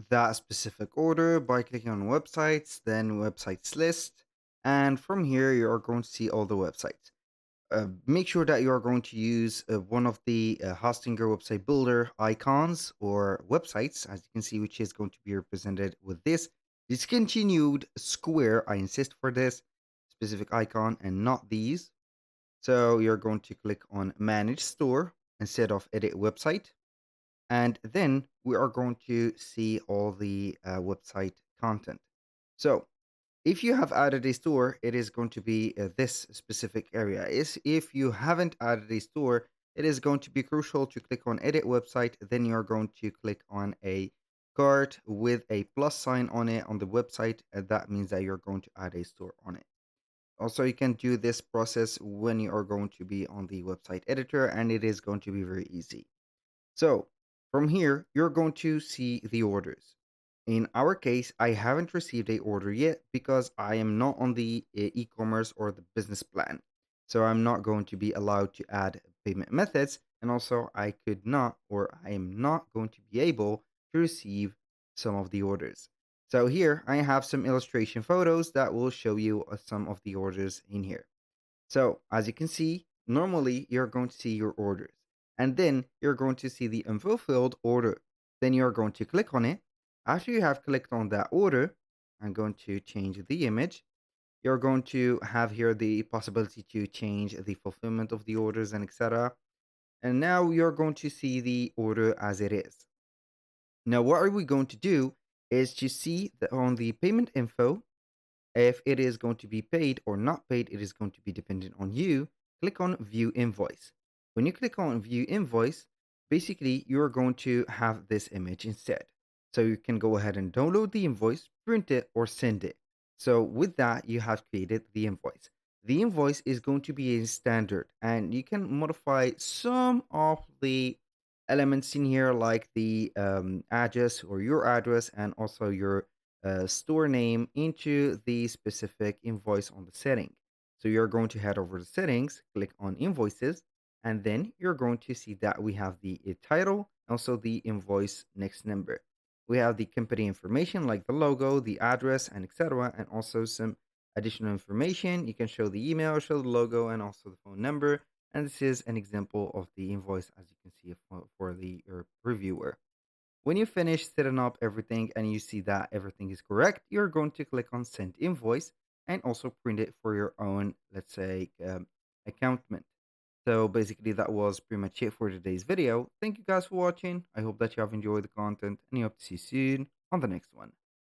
that specific order by clicking on websites, then websites list. And from here, you are going to see all the websites. Make sure that you are going to use one of the Hostinger website builder icons or websites, as you can see, which is going to be represented with this discontinued square. I insist for this specific icon and not these. So you're going to click on manage store instead of edit website. And then we are going to see all the website content. So if you have added a store, it is going to be this specific area. Is if you haven't added a store, it is going to be crucial to click on edit website. Then you're going to click on a cart with a plus sign on it on the website. And that means that you're going to add a store on it. Also, you can do this process when you are going to be on the website editor, and it is going to be very easy. So from here, you're going to see the orders. In our case, I haven't received a order yet because I am not on the e-commerce or the business plan. So I'm not going to be allowed to add payment methods. And also I could not, or I am not going to be able to receive some of the orders. So here I have some illustration photos that will show you some of the orders in here. So as you can see, normally you're going to see your orders and then you're going to see the unfulfilled order. Then you're going to click on it. After you have clicked on that order, I'm going to change the image. You're going to have here the possibility to change the fulfillment of the orders and etc. And now you're going to see the order as it is. Now, what are we going to do is to see that on the payment info, if it is going to be paid or not paid, it is going to be dependent on you. Click on View Invoice. When you click on View Invoice, basically you're going to have this image instead. So you can go ahead and download the invoice, print it, or send it. So with that, you have created the invoice. The invoice is going to be a standard, and you can modify some of the elements in here, like the address or your address, and also your store name into the specific invoice on the setting. So you're going to head over to settings, click on invoices, and then you're going to see that we have the title, also the invoice next number. We have the company information like the logo, the address, and etc. And also some additional information. You can show the email, show the logo, and also the phone number. And this is an example of the invoice, as you can see for the reviewer. When you finish setting up everything and you see that everything is correct, you're going to click on Send Invoice and also print it for your own, let's say, accountant. So basically, that was pretty much it for today's video. Thank you guys for watching. I hope that you have enjoyed the content and I hope to see you soon on the next one.